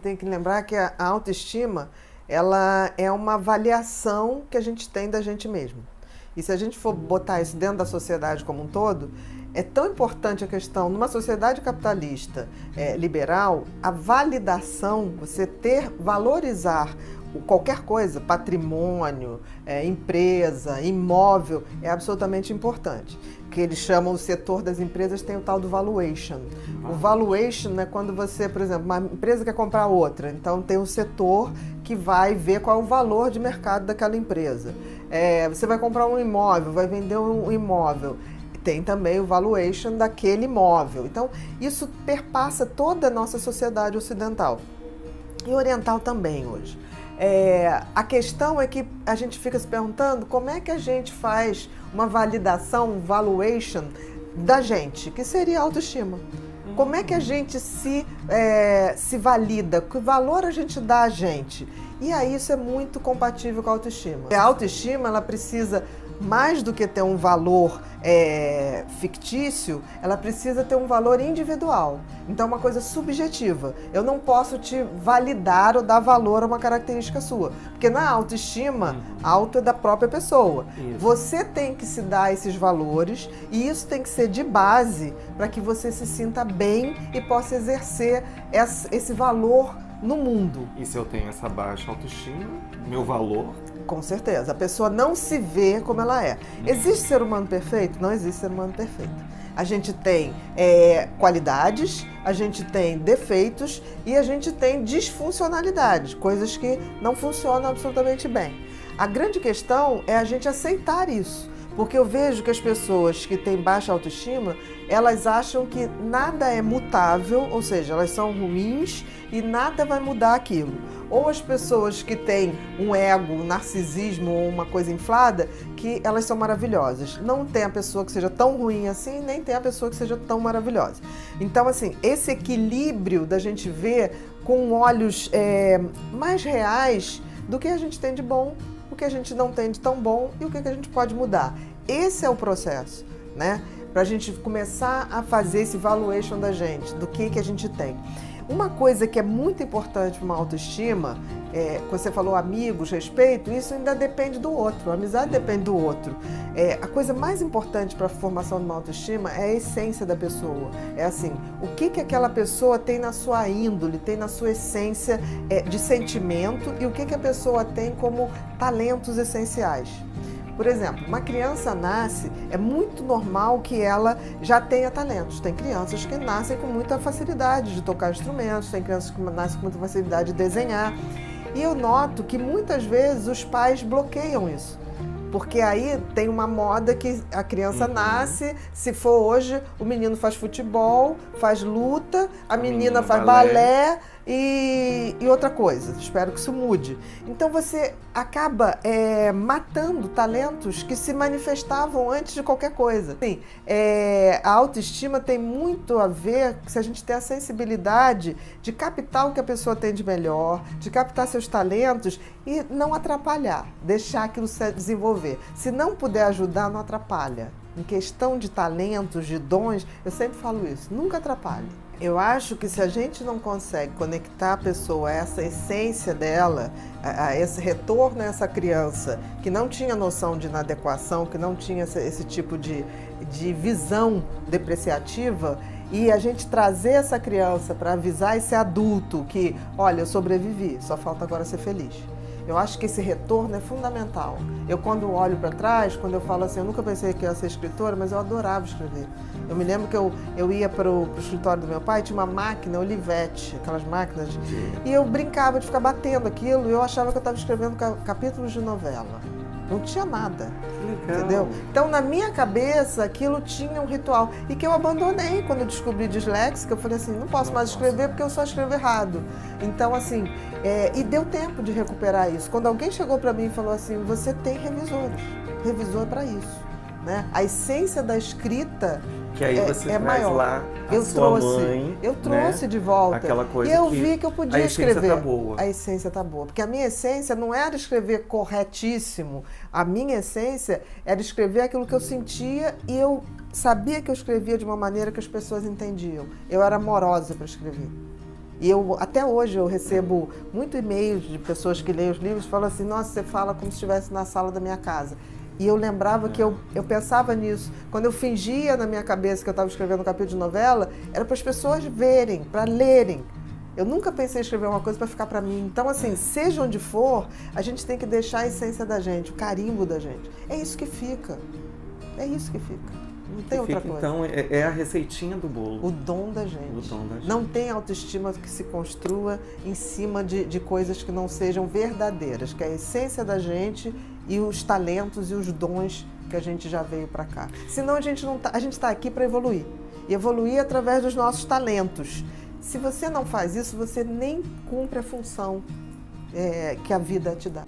tem que lembrar que a autoestima, ela é uma avaliação que a gente tem da gente mesmo. E se a gente for botar isso dentro da sociedade como um todo, é tão importante a questão, numa sociedade capitalista liberal, a validação, você valorizar qualquer coisa, patrimônio, empresa, imóvel, é absolutamente importante. Que eles chamam o setor das empresas, tem o tal do valuation. O valuation é quando você, por exemplo, uma empresa quer comprar outra, então tem um setor que vai ver qual é o valor de mercado daquela empresa. Você vai comprar um imóvel, vai vender um imóvel, tem também o valuation daquele imóvel. Então, isso perpassa toda a nossa sociedade ocidental e oriental também hoje. A questão é que a gente fica se perguntando como é que a gente faz uma validação, um valuation da gente, que seria a autoestima. Como é que a gente se valida? Que valor a gente dá a gente? E aí isso é muito compatível com a autoestima. A autoestima, ela precisa, mais do que ter um valor fictício, ela precisa ter um valor individual. Então é uma coisa subjetiva. Eu não posso te validar ou dar valor a uma característica sua. Porque na autoestima, auto é da própria pessoa. Isso. Você tem que se dar esses valores e isso tem que ser de base para que você se sinta bem e possa exercer esse valor no mundo. E se eu tenho essa baixa autoestima, meu valor... Com certeza. A pessoa não se vê como ela é. Existe ser humano perfeito? Não existe ser humano perfeito. A gente tem qualidades, a gente tem defeitos e a gente tem disfuncionalidades, coisas que não funcionam absolutamente bem. A grande questão é a gente aceitar isso. Porque eu vejo que as pessoas que têm baixa autoestima, elas acham que nada é mutável, ou seja, elas são ruins e nada vai mudar aquilo. Ou as pessoas que têm um ego, um narcisismo ou uma coisa inflada, que elas são maravilhosas. Não tem a pessoa que seja tão ruim assim, nem tem a pessoa que seja tão maravilhosa. Então, assim, esse equilíbrio da gente ver com olhos mais reais do que a gente tem de bom, o que a gente não tem de tão bom e o que a gente pode mudar. Esse é o processo, né? Para a gente começar a fazer esse valuation da gente, do que a gente tem. Uma coisa que é muito importante para uma autoestima, quando você falou amigos, respeito, isso ainda depende do outro, a amizade depende do outro. A coisa mais importante para a formação de uma autoestima é a essência da pessoa. É assim, o que aquela pessoa tem na sua índole, tem na sua essência de sentimento e o que a pessoa tem como talentos essenciais. Por exemplo, uma criança nasce, é muito normal que ela já tenha talentos. Tem crianças que nascem com muita facilidade de tocar instrumentos, tem crianças que nascem com muita facilidade de desenhar. E eu noto que muitas vezes os pais bloqueiam isso. Porque aí tem uma moda que a criança nasce, se for hoje, o menino faz futebol, faz luta, a menina faz balé e outra coisa. Espero que isso mude. Então você acaba matando talentos que se manifestavam antes de qualquer coisa. Assim, a autoestima tem muito a ver se a gente tem a sensibilidade de captar o que a pessoa tem de melhor, de captar seus talentos e não atrapalhar, deixar aquilo se desenvolver. Se não puder ajudar, não atrapalha. Em questão de talentos, de dons, eu sempre falo isso, nunca atrapalhe. Eu acho que se a gente não consegue conectar a pessoa a essa essência dela, a esse retorno a essa criança que não tinha noção de inadequação, que não tinha esse tipo de visão depreciativa, e a gente trazer essa criança para avisar esse adulto que, olha, eu sobrevivi, só falta agora ser feliz. Eu acho que esse retorno é fundamental. Eu, quando olho para trás, quando eu falo assim, eu nunca pensei que eu ia ser escritora, mas eu adorava escrever. Eu me lembro que eu ia para o escritório do meu pai, tinha uma máquina, Olivetti, aquelas máquinas, e eu brincava de ficar batendo aquilo, e eu achava que eu estava escrevendo capítulos de novela. Não tinha nada, entendeu? Então, na minha cabeça, aquilo tinha um ritual. E que eu abandonei quando eu descobri disléxica. Eu falei assim, não posso mais escrever porque eu só escrevo errado. Então, assim, e deu tempo de recuperar isso. Quando alguém chegou para mim e falou assim, você tem revisores. Revisor é para isso, né? A essência da escrita que aí você traz maior. Lá a eu sua trouxe, mãe, eu trouxe, né? De volta. Aquela coisa e eu vi que eu podia escrever. Tá boa. A essência tá boa. Porque a minha essência não era escrever corretíssimo. A minha essência era escrever aquilo que eu sentia e eu sabia que eu escrevia de uma maneira que as pessoas entendiam. Eu era amorosa para escrever. E até hoje eu recebo muito e-mails de pessoas que leem os livros e falam assim, nossa, você fala como se estivesse na sala da minha casa. E eu lembrava que eu pensava nisso. Quando eu fingia na minha cabeça que eu estava escrevendo um capítulo de novela, era para as pessoas verem, para lerem. Eu nunca pensei em escrever uma coisa para ficar para mim. Então, assim, seja onde for, a gente tem que deixar a essência da gente, o carimbo da gente. É isso que fica. É isso que fica. Não tem outra coisa. Então, é a receitinha do bolo. O dom da gente. O dom da gente. Não tem autoestima que se construa em cima de coisas que não sejam verdadeiras, que é a essência da gente e os talentos e os dons que a gente já veio para cá. Senão a gente está aqui para evoluir. E evoluir através dos nossos talentos. Se você não faz isso, você nem cumpre a função que a vida te dá.